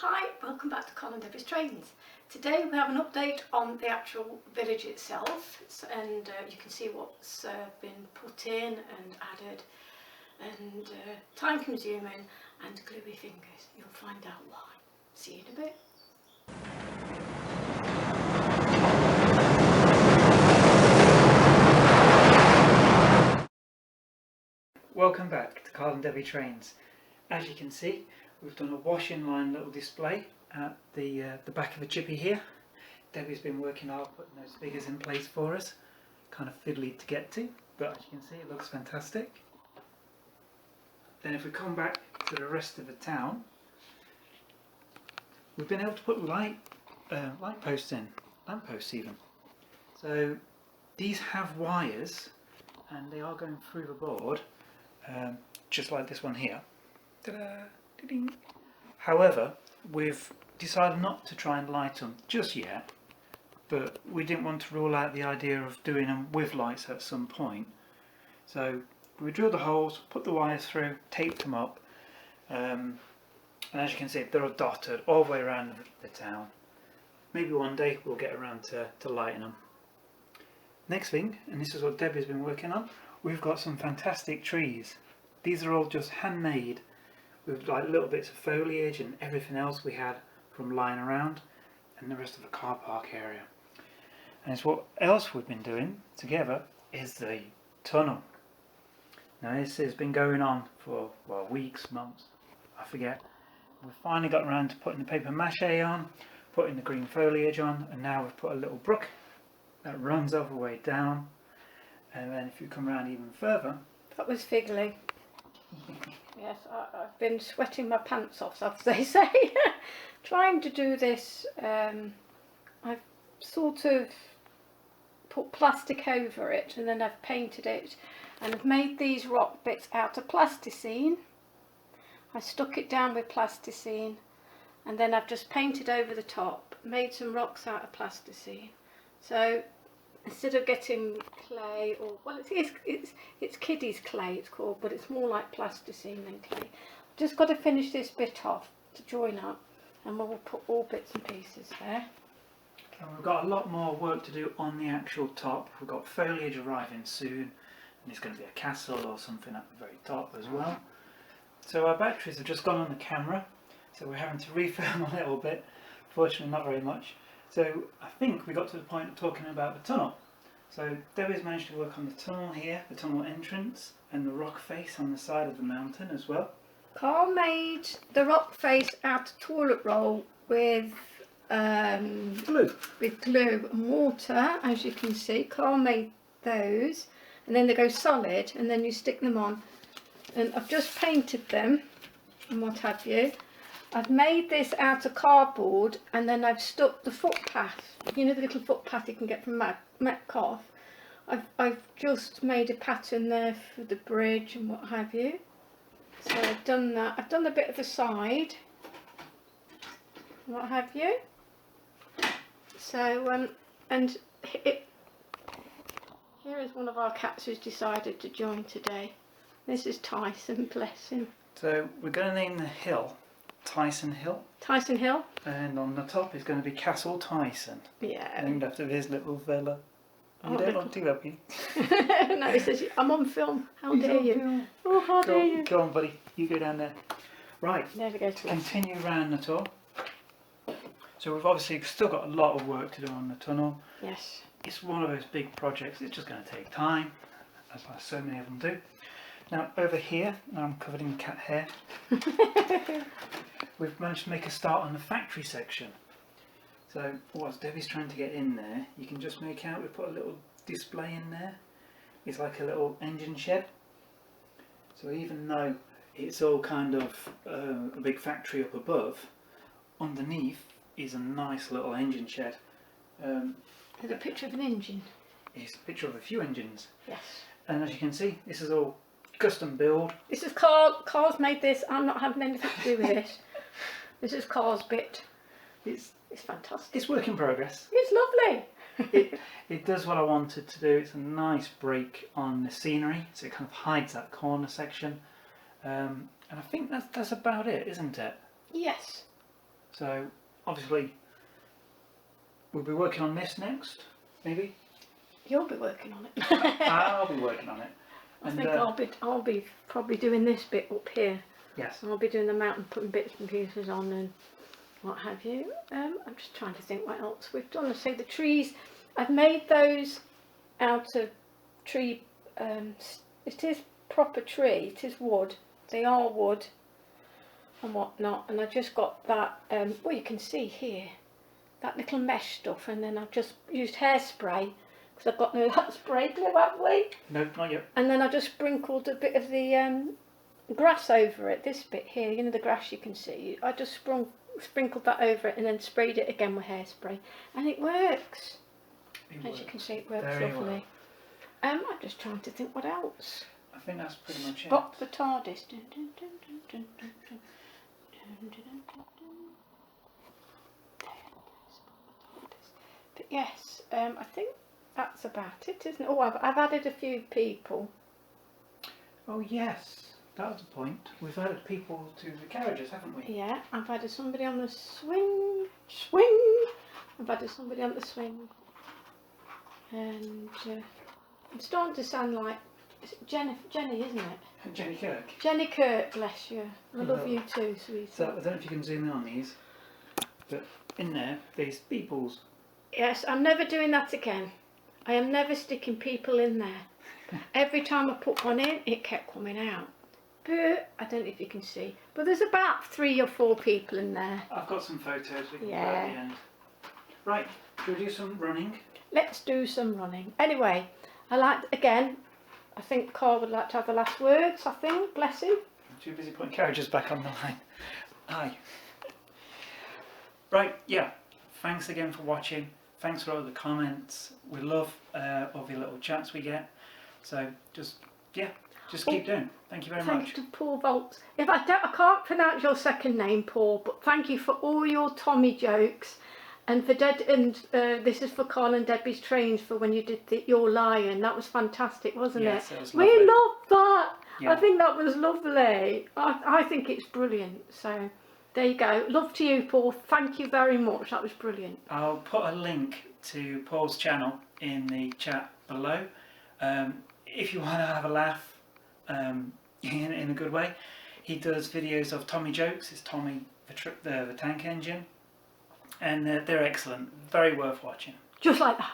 Hi, welcome back to Carl and Debbie's Trains. Today we have an update on the actual village itself, and you can see what's been put in and added, and time consuming and gluey fingers. You'll find out why. See you in a bit. Welcome back to Carl and Debbie Trains. As you can see, we've done a washing line little display at the back of the chippy here. Debbie's been working hard putting those figures in place for us. Kind of fiddly to get to, but as you can see it looks fantastic. Then if we come back to the rest of the town, we've been able to put light posts in, lampposts even. So these have wires and they are going through the board. Just like this one here. Ta-da! However, we've decided not to try and light them just yet, but we didn't want to rule out the idea of doing them with lights at some point. So we drilled the holes, put the wires through, taped them up, and as you can see they're all dotted all the way around the town. Maybe one day we'll get around to lighting them. Next thing, and this is what Debbie's been working on, we've got some fantastic trees. These are all just handmade with like little bits of foliage and everything else we had from lying around and the rest of the car park area. And it's what else we've been doing together is the tunnel. Now this has been going on for, well, weeks, months, I forget. We finally got around to putting the paper mache on, putting the green foliage on, and now we've put a little brook that runs all the way down. And then if you come around even further... That was fiddly. Yes, I've been sweating my pants off, as they say. Trying to do this, I've sort of put plastic over it and then I've painted it. And I've made these rock bits out of plasticine. I stuck it down with plasticine and then I've just painted over the top, made some rocks out of plasticine. So instead of getting clay, or well, it's kiddies clay it's called, but it's more like plasticine than clay. Just got to finish this bit off to join up, and we'll put all bits and pieces there. And we've got a lot more work to do on the actual top. We've got foliage arriving soon, and there's going to be a castle or something at the very top as well. So our batteries have just gone on the camera, so we're having to refilm a little bit. Fortunately, not very much. So I think we got to the point of talking about the tunnel. So Debbie's managed to work on the tunnel here, the tunnel entrance, and the rock face on the side of the mountain as well. Carl made the rock face out of toilet roll with glue and water, as you can see. Carl made those, and then they go solid, and then you stick them on. And I've just painted them and what have you. I've made this out of cardboard and then I've stuck the footpath, you know, the little footpath you can get from Metcalfe. I've just made a pattern there for the bridge and what have you. So I've done that. I've done a bit of the side, what have you. So and here is one of our cats who's decided to join today. This is Tyson, bless him. So we're going to name the hill Tyson Hill. Tyson Hill. And on the top is going to be Castle Tyson. Yeah. Named after this little fella. You Oh, don't look too happy. No, he says, I'm on film. How dare you? Oh, how dare you? Go on, buddy. You go down there. Right. There we go. Continue round the tour. So we've obviously still got a lot of work to do on the tunnel. Yes. It's one of those big projects. It's just going to take time, as so many of them do. Now over here, I'm covered in cat hair. We've managed to make a start on the factory section. So whilst Debbie's trying to get in there, you can just make out we put a little display in there. It's like a little engine shed. So even though it's all kind of a big factory up above, underneath is a nice little engine shed. There's a picture of an engine. It's a picture of a few engines. Yes. And as you can see, this is all custom build. This is Carl. Carl's made this. I'm not having anything to do with this. This is Carl's bit. It's fantastic. It's work in progress. It's lovely. It does what I wanted to do. It's a nice break on the scenery, so it kind of hides that corner section. And I think that's about it, isn't it? Yes. So obviously we'll be working on this next, maybe. You'll be working on it. I'll be working on it. I think I'll be probably doing this bit up here. Yes. I'll be doing the mountain, putting bits and pieces on and what have you. I'm just trying to think what else we've done. So the trees, I've made those out of tree. It is proper tree. It is wood. They are wood and whatnot. And I just got that. Well, you can see here that little mesh stuff, and then I've just used hairspray because I've got no that spray glue, have we? No, not yet. And then I just sprinkled a bit of the grass over it. This bit here, you know, the grass you can see. I just sprinkled that over it and then sprayed it again with hairspray, and it works. As you can see, it works very lovely. well. I'm just trying to think what else. I think that's pretty much it. Spot the TARDIS. Dun, dun, dun, dun, dun, dun, dun. Dun, dun, dun, dun, dun. But yes, I think that's about it, isn't it? Oh, I've added a few people. Oh yes, that was the point. We've added people to the carriages, haven't we? Yeah, I've added somebody on the swing. I've added somebody on the swing. And I'm starting to sound like Jenny, isn't it? Jenny Kirk. Jenny Kirk, bless you. I love you too, So I sweetheart. don't know if you can zoom in on these, but in there, there's beeples. Yes, I'm never doing that again. I am never sticking people in there. Every time I put one in, it kept coming out. But I don't know if you can see, but there's about 3 or 4 people in there. I've got some photos we can put Yeah. at the end. Right, should we do some running? Let's do some running. Anyway, I think Carl would like to have the last words, I think. Bless him. I'm too busy putting carriages back on the line. Aye. Right, yeah. Thanks again for watching. Thanks for all the comments. We love all the little chats we get. So just keep doing. Thank you very much. Thank you to Paul Volts. I can't pronounce your second name, Paul, but thank you for all your Tommy jokes. And this is for Carl and Debbie's trains for when you did your lion. That was fantastic, wasn't Yes, it? it was We lovely. loved that. Yeah. I think that was lovely. I think it's brilliant. So there you go. Love to you, Paul. Thank you very much. That was brilliant. I'll put a link to Paul's channel in the chat below. If you want to have a laugh in a good way, he does videos of Tommy jokes. It's Tommy the tank engine. And they're excellent, very worth watching. Just like that.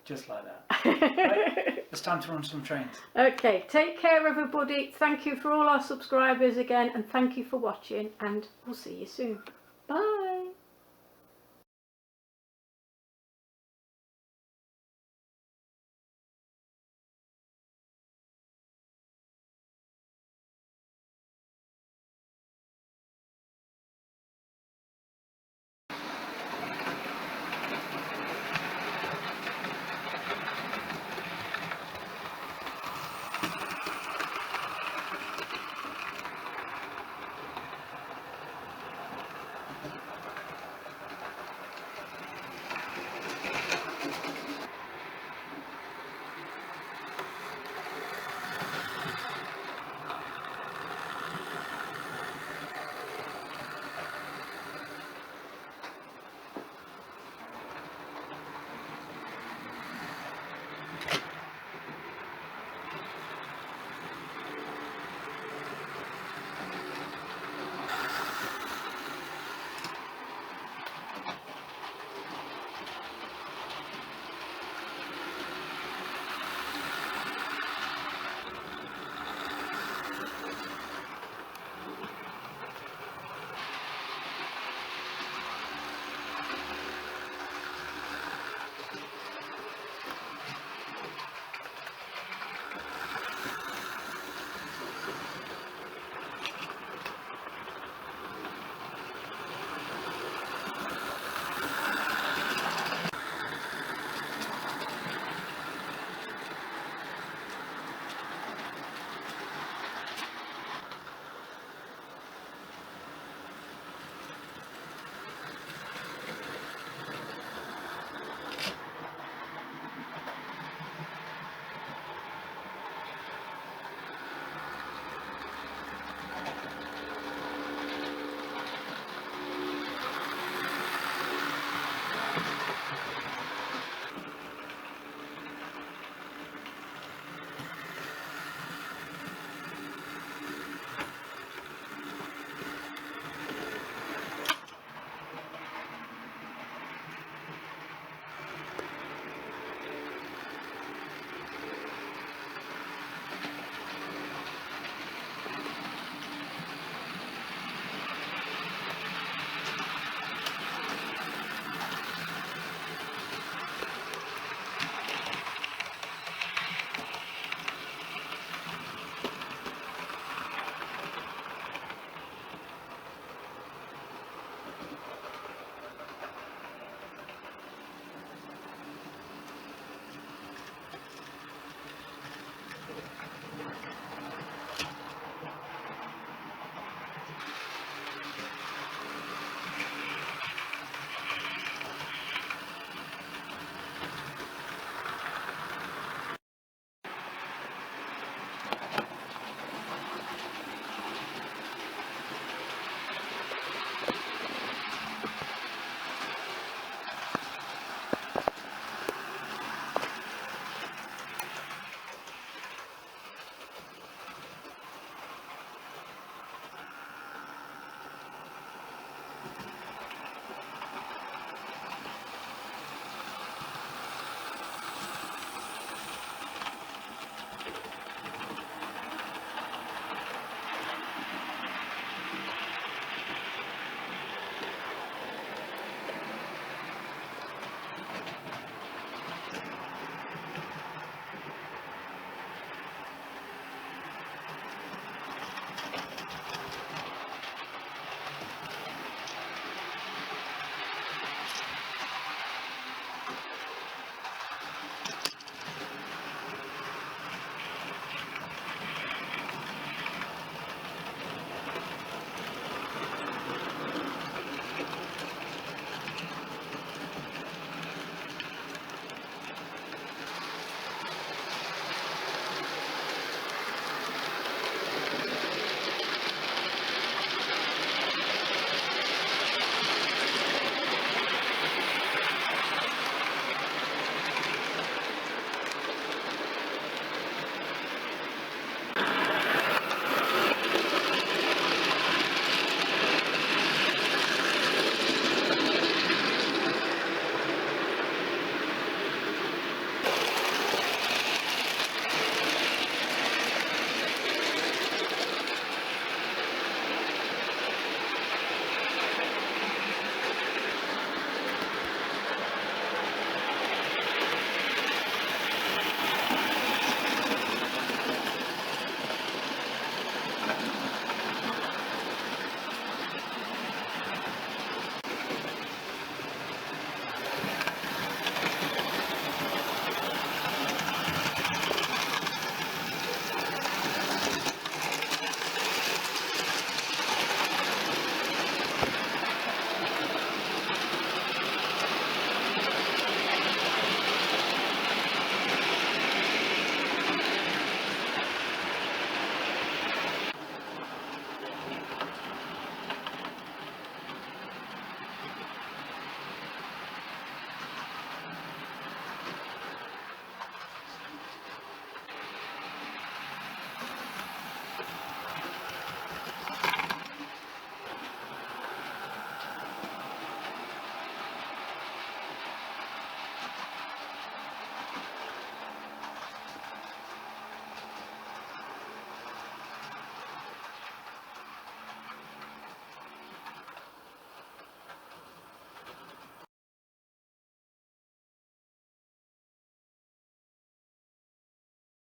Just like that. Right, it's time to run some trains. Okay, take care everybody. Thank you for all our subscribers again, and thank you for watching, and we'll see you soon. Bye.